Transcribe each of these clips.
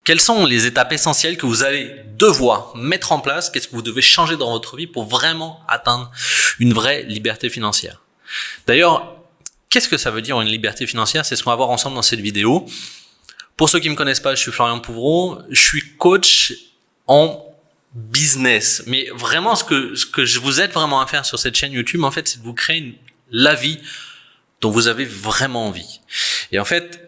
Quelles sont les étapes essentielles que vous allez devoir mettre en place? Qu'est-ce que vous devez changer dans votre vie pour vraiment atteindre une vraie liberté financière? D'ailleurs, qu'est-ce que ça veut dire une liberté financière? C'est ce qu'on va voir ensemble dans cette vidéo. Pour ceux qui me connaissent pas, je suis Florian Pouvreau, je suis coach en business. Mais vraiment, ce que je vous aide vraiment à faire sur cette chaîne YouTube, en fait, c'est de vous créer la vie dont vous avez vraiment envie. Et en fait,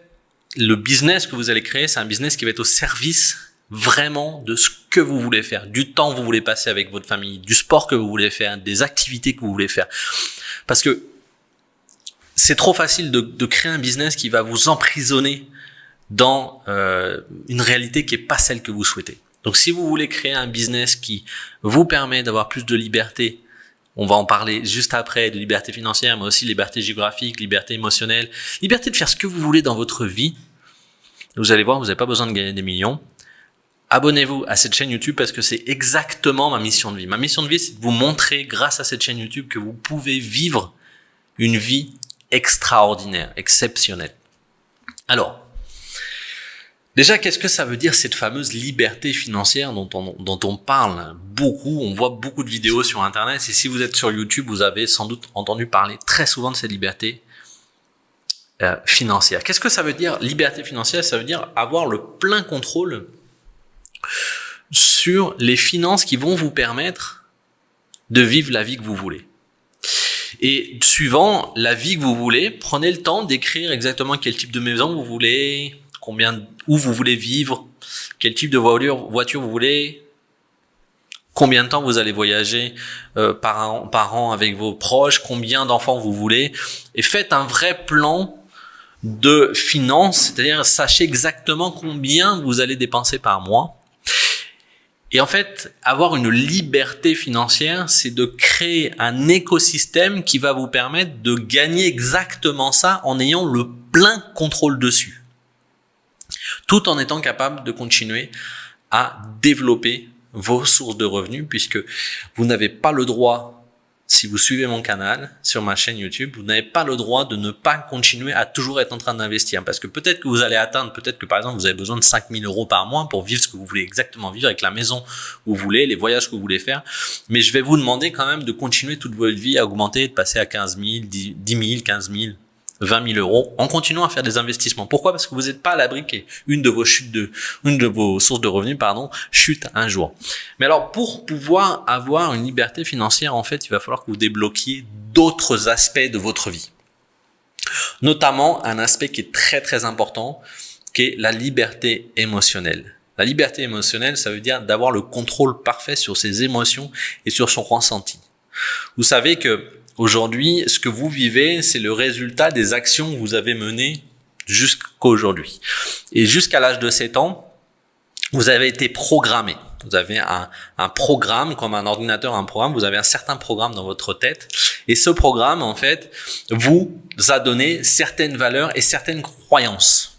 le business que vous allez créer, c'est un business qui va être au service vraiment de ce que vous voulez faire, du temps que vous voulez passer avec votre famille, du sport que vous voulez faire, des activités que vous voulez faire. Parce que c'est trop facile de créer un business qui va vous emprisonner dans une réalité qui est pas celle que vous souhaitez. Donc si vous voulez créer un business qui vous permet d'avoir plus de liberté, on va en parler juste après, de liberté financière, mais aussi liberté géographique, liberté émotionnelle, liberté de faire ce que vous voulez dans votre vie, vous allez voir, vous n'avez pas besoin de gagner des millions. Abonnez-vous à cette chaîne YouTube parce que c'est exactement ma mission de vie. Ma mission de vie, c'est de vous montrer, grâce à cette chaîne YouTube, que vous pouvez vivre une vie extraordinaire, exceptionnelle. Alors, déjà, qu'est-ce que ça veut dire cette fameuse liberté financière dont on parle beaucoup? On voit beaucoup de vidéos sur Internet. Et si vous êtes sur YouTube, vous avez sans doute entendu parler très souvent de cette liberté financière. Qu'est-ce que ça veut dire liberté financière? Ça veut dire avoir le plein contrôle sur les finances qui vont vous permettre de vivre la vie que vous voulez. Et suivant la vie que vous voulez, prenez le temps d'écrire exactement quel type de maison vous voulez, où vous voulez vivre, quel type de voiture vous voulez, combien de temps vous allez voyager par an avec vos proches, combien d'enfants vous voulez, et faites un vrai plan de finances, c'est-à-dire sachez exactement combien vous allez dépenser par mois. Et en fait, avoir une liberté financière, c'est de créer un écosystème qui va vous permettre de gagner exactement ça en ayant le plein contrôle dessus, tout en étant capable de continuer à développer vos sources de revenus, puisque vous n'avez pas le droit, si vous suivez mon canal sur ma chaîne YouTube, vous n'avez pas le droit de ne pas continuer à toujours être en train d'investir, parce que peut-être que vous allez atteindre, peut-être que par exemple vous avez besoin de 5 000 € par mois pour vivre ce que vous voulez exactement vivre, avec la maison que vous voulez, les voyages que vous voulez faire, mais je vais vous demander quand même de continuer toute votre vie à augmenter, de passer à 15 000, 10 000, 15 000, 20 000 € en continuant à faire des investissements. Pourquoi? Parce que vous n'êtes pas à l'abri qu'une de vos sources de revenus, chute un jour. Mais alors, pour pouvoir avoir une liberté financière, en fait, il va falloir que vous débloquiez d'autres aspects de votre vie. Notamment, un aspect qui est très, très important, qui est la liberté émotionnelle. La liberté émotionnelle, ça veut dire d'avoir le contrôle parfait sur ses émotions et sur son ressenti. Vous savez que aujourd'hui, ce que vous vivez, c'est le résultat des actions que vous avez menées jusqu'à aujourd'hui. Et jusqu'à l'âge de 7 ans, vous avez été programmé. Vous avez un programme, comme un ordinateur, un programme. Vous avez un certain programme dans votre tête. Et ce programme, en fait, vous a donné certaines valeurs et certaines croyances.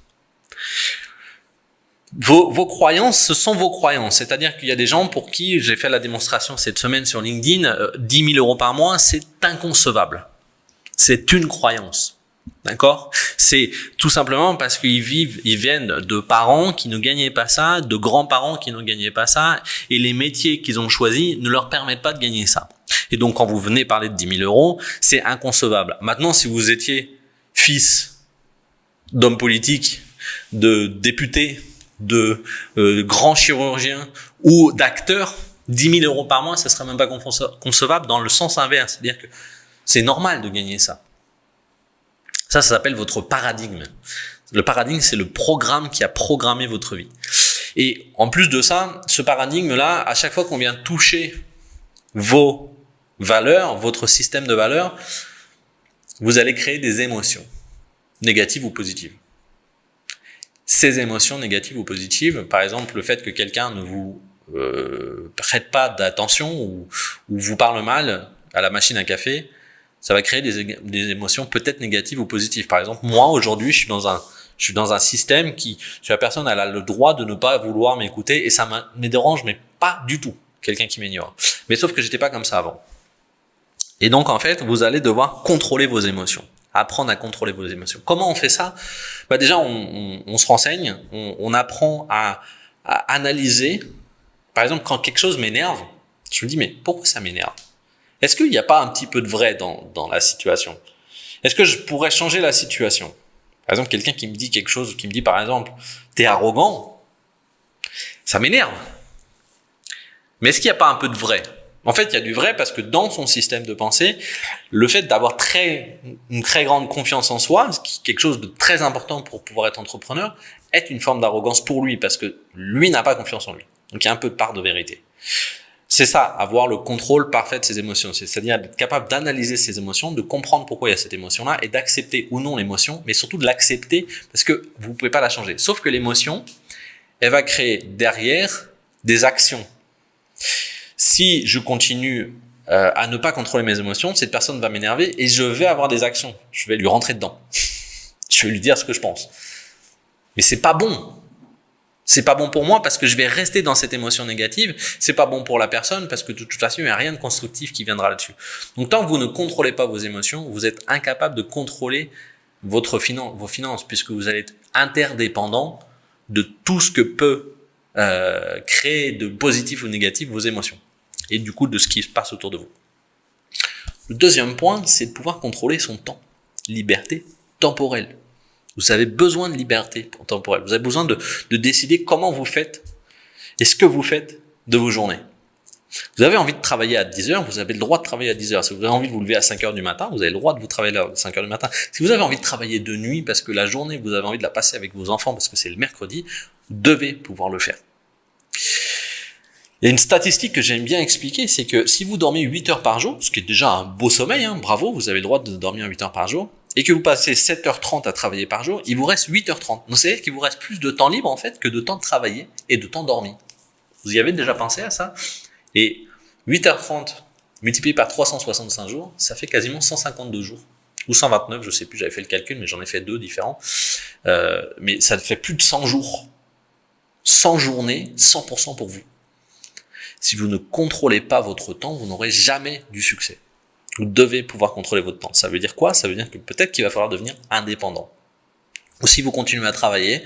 Vos croyances, ce sont vos croyances. C'est-à-dire qu'il y a des gens pour qui, j'ai fait la démonstration cette semaine sur LinkedIn, 10 000 € par mois, c'est inconcevable. C'est une croyance. D'accord? C'est tout simplement parce qu'ils viennent de parents qui ne gagnaient pas ça, de grands-parents qui ne gagnaient pas ça, et les métiers qu'ils ont choisis ne leur permettent pas de gagner ça. Et donc, quand vous venez parler de 10 000 €, c'est inconcevable. Maintenant, si vous étiez fils d'homme politique, de député, de grands chirurgiens ou d'acteurs, 10 000 € par mois, ça serait même pas concevable dans le sens inverse. C'est-à-dire que c'est normal de gagner ça. Ça s'appelle votre paradigme. Le paradigme, c'est le programme qui a programmé votre vie. Et en plus de ça, ce paradigme-là, à chaque fois qu'on vient toucher vos valeurs, votre système de valeurs, vous allez créer des émotions, négatives ou positives. Ces émotions négatives ou positives, par exemple le fait que quelqu'un ne vous prête pas d'attention ou vous parle mal à la machine à café, ça va créer des émotions peut-être négatives ou positives. Par exemple, moi aujourd'hui, je suis dans un système si la personne elle a le droit de ne pas vouloir m'écouter et ça me dérange, mais pas du tout, quelqu'un qui m'ignore. Mais sauf que j'étais pas comme ça avant. Et donc en fait, vous allez devoir contrôler vos émotions. Apprendre à contrôler vos émotions. Comment on fait ça? Déjà, on se renseigne, on apprend à à analyser. Par exemple, quand quelque chose m'énerve, je me dis, mais pourquoi ça m'énerve? Est-ce qu'il n'y a pas un petit peu de vrai dans la situation? Est-ce que je pourrais changer la situation? Par exemple, quelqu'un qui me dit quelque chose, qui me dit par exemple, t'es arrogant, ça m'énerve. Mais est-ce qu'il n'y a pas un peu de vrai? En fait, il y a du vrai parce que dans son système de pensée, le fait d'avoir une très grande confiance en soi, ce qui est quelque chose de très important pour pouvoir être entrepreneur, est une forme d'arrogance pour lui parce que lui n'a pas confiance en lui. Donc il y a un peu de part de vérité. C'est ça, avoir le contrôle parfait de ses émotions. C'est-à-dire être capable d'analyser ses émotions, de comprendre pourquoi il y a cette émotion-là et d'accepter ou non l'émotion, mais surtout de l'accepter parce que vous ne pouvez pas la changer. Sauf que l'émotion, elle va créer derrière des actions. Si je continue à ne pas contrôler mes émotions, cette personne va m'énerver et je vais avoir des actions. Je vais lui rentrer dedans. Je vais lui dire ce que je pense. Mais c'est pas bon. C'est pas bon pour moi parce que je vais rester dans cette émotion négative. C'est pas bon pour la personne parce que de toute façon, il n'y a rien de constructif qui viendra là-dessus. Donc, tant que vous ne contrôlez pas vos émotions, vous êtes incapable de contrôler vos finances puisque vous allez être interdépendant de tout ce que peut créer de positif ou négatif vos émotions et du coup de ce qui se passe autour de vous. Le deuxième point, c'est de pouvoir contrôler son temps. Liberté temporelle. Vous avez besoin de liberté temporelle. Vous avez besoin de décider comment vous faites et ce que vous faites de vos journées. Vous avez envie de travailler à 10 heures, vous avez le droit de travailler à 10 heures. Si vous avez envie de vous lever à 5 heures du matin, vous avez le droit de vous travailler à 5 heures du matin. Si vous avez envie de travailler de nuit parce que la journée, vous avez envie de la passer avec vos enfants parce que c'est le mercredi, vous devez pouvoir le faire. Il y a une statistique que j'aime bien expliquer, c'est que si vous dormez 8 heures par jour, ce qui est déjà un beau sommeil, bravo, vous avez le droit de dormir 8 heures par jour, et que vous passez 7h30 à travailler par jour, il vous reste 8h30. Donc c'est-à-dire qu'il vous reste plus de temps libre en fait que de temps de travailler et de temps dormi. Vous y avez déjà pensé à ça? Et 8h30 multiplié par 365 jours, ça fait quasiment 152 jours. Ou 129, je sais plus, j'avais fait le calcul, mais j'en ai fait 2 différents. Mais ça fait plus de 100 jours. 100 journées, 100% pour vous. Si vous ne contrôlez pas votre temps, vous n'aurez jamais du succès. Vous devez pouvoir contrôler votre temps. Ça veut dire quoi? Ça veut dire que peut-être qu'il va falloir devenir indépendant. Ou si vous continuez à travailler,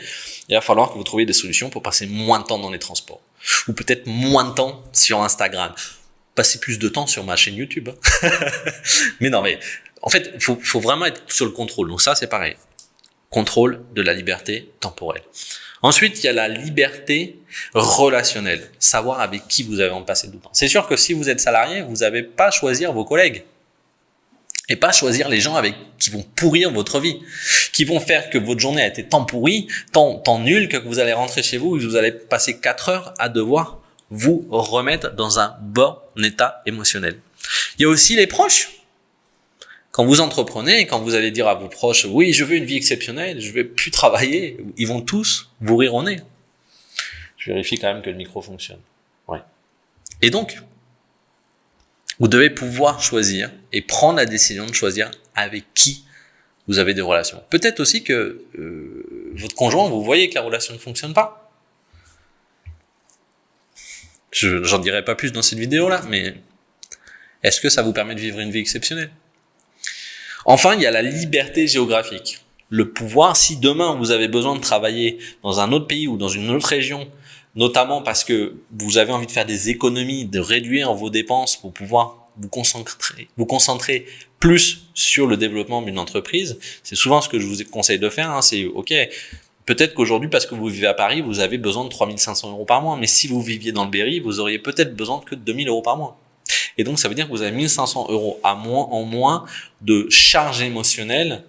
il va falloir que vous trouviez des solutions pour passer moins de temps dans les transports. Ou peut-être moins de temps sur Instagram. Passez plus de temps sur ma chaîne YouTube. Mais non, mais en fait, faut vraiment être sur le contrôle. Donc ça, c'est pareil. Contrôle de la liberté temporelle. Ensuite, il y a la liberté relationnelle. Savoir avec qui vous avez envie de passer du temps. C'est sûr que si vous êtes salarié, vous n'avez pas à choisir vos collègues. Et pas choisir les gens qui vont pourrir votre vie. Qui vont faire que votre journée a été tant pourrie, tant nulle que vous allez rentrer chez vous et vous allez passer 4 heures à devoir vous remettre dans un bon état émotionnel. Il y a aussi les proches. Quand vous entreprenez, quand vous allez dire à vos proches, oui, je veux une vie exceptionnelle, je vais plus travailler, ils vont tous vous rire au nez. Je vérifie quand même que le micro fonctionne. Ouais. Et donc, vous devez pouvoir choisir et prendre la décision de choisir avec qui vous avez des relations. Peut-être aussi que votre conjoint, vous voyez que la relation ne fonctionne pas. J'en dirai pas plus dans cette vidéo-là, mais est-ce que ça vous permet de vivre une vie exceptionnelle? Enfin, il y a la liberté géographique. Le pouvoir, si demain vous avez besoin de travailler dans un autre pays ou dans une autre région, notamment parce que vous avez envie de faire des économies, de réduire vos dépenses pour pouvoir vous concentrer plus sur le développement d'une entreprise, c'est souvent ce que je vous conseille de faire. C'est ok, peut-être qu'aujourd'hui, parce que vous vivez à Paris, vous avez besoin de 3500 € par mois, mais si vous viviez dans le Berry, vous auriez peut-être besoin que de 2000 € par mois. Et donc, ça veut dire que vous avez 1500 € en moins de charge émotionnelle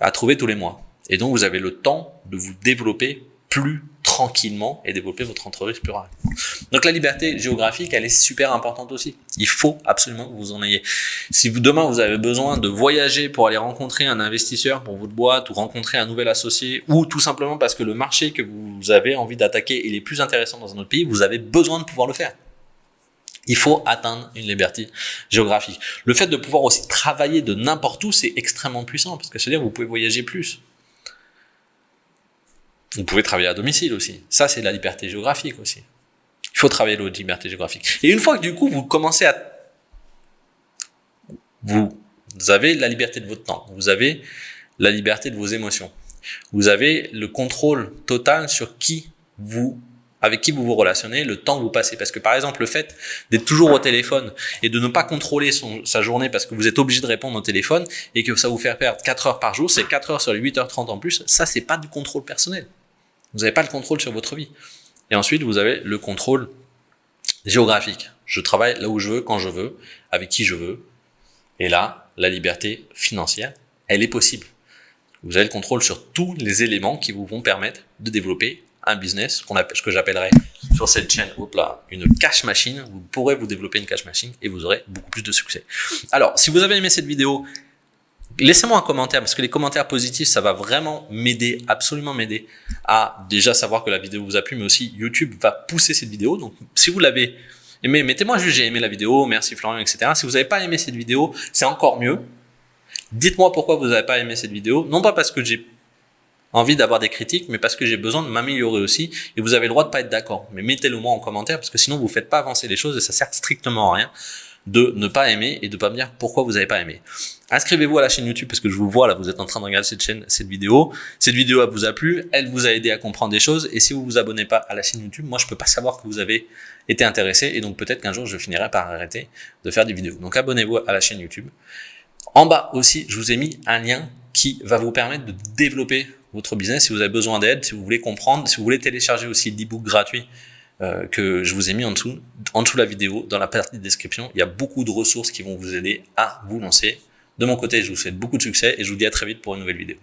à trouver tous les mois. Et donc, vous avez le temps de vous développer plus tranquillement et développer votre entreprise plus rapidement. Donc, la liberté géographique, elle est super importante aussi. Il faut absolument que vous en ayez. Si demain, vous avez besoin de voyager pour aller rencontrer un investisseur pour votre boîte ou rencontrer un nouvel associé ou tout simplement parce que le marché que vous avez envie d'attaquer est plus intéressant dans un autre pays, vous avez besoin de pouvoir le faire. Il faut atteindre une liberté géographique. Le fait de pouvoir aussi travailler de n'importe où, c'est extrêmement puissant parce que c'est-à-dire que vous pouvez voyager plus. Vous pouvez travailler à domicile aussi. Ça, c'est la liberté géographique aussi. Il faut travailler la liberté géographique. Et une fois que du coup, vous commencez à... Vous avez la liberté de votre temps. Vous avez la liberté de vos émotions. Vous avez le contrôle total sur qui vous avec qui vous vous relationnez, le temps que vous passez. Parce que par exemple, le fait d'être toujours au téléphone et de ne pas contrôler sa journée parce que vous êtes obligé de répondre au téléphone et que ça vous fait perdre 4 heures par jour, c'est 4 heures sur les 8h30 en plus, ça c'est pas du contrôle personnel. Vous n'avez pas le contrôle sur votre vie. Et ensuite, vous avez le contrôle géographique. Je travaille là où je veux, quand je veux, avec qui je veux. Et là, la liberté financière, elle est possible. Vous avez le contrôle sur tous les éléments qui vous vont permettre de développer un business, ce que j'appellerais sur cette chaîne, une cash machine. Vous pourrez vous développer une cash machine et vous aurez beaucoup plus de succès. Alors, si vous avez aimé cette vidéo, laissez-moi un commentaire, parce que les commentaires positifs, ça va vraiment m'aider, absolument m'aider à déjà savoir que la vidéo vous a plu, mais aussi YouTube va pousser cette vidéo. Donc, si vous l'avez aimé, mettez-moi juste j'ai aimé la vidéo, merci Florian, etc. Si vous n'avez pas aimé cette vidéo, c'est encore mieux. Dites-moi pourquoi vous n'avez pas aimé cette vidéo. Non pas parce que j'ai envie d'avoir des critiques, mais parce que j'ai besoin de m'améliorer aussi. Et vous avez le droit de pas être d'accord. Mais mettez-le moi en commentaire, parce que sinon vous faites pas avancer les choses et ça sert strictement à rien de ne pas aimer et de pas me dire pourquoi vous n'avez pas aimé. Inscrivez-vous à la chaîne YouTube parce que je vous vois là, vous êtes en train de regarder cette vidéo. Cette vidéo elle vous a plu, elle vous a aidé à comprendre des choses. Et si vous vous abonnez pas à la chaîne YouTube, moi je peux pas savoir que vous avez été intéressé et donc peut-être qu'un jour je finirai par arrêter de faire des vidéos. Donc abonnez-vous à la chaîne YouTube. En bas aussi, je vous ai mis un lien qui va vous permettre de développer votre business si vous avez besoin d'aide, si vous voulez comprendre, si vous voulez télécharger aussi l'ebook gratuit que je vous ai mis en dessous de la vidéo, dans la partie de description. Il y a beaucoup de ressources qui vont vous aider à vous lancer. De mon côté, je vous souhaite beaucoup de succès et je vous dis à très vite pour une nouvelle vidéo.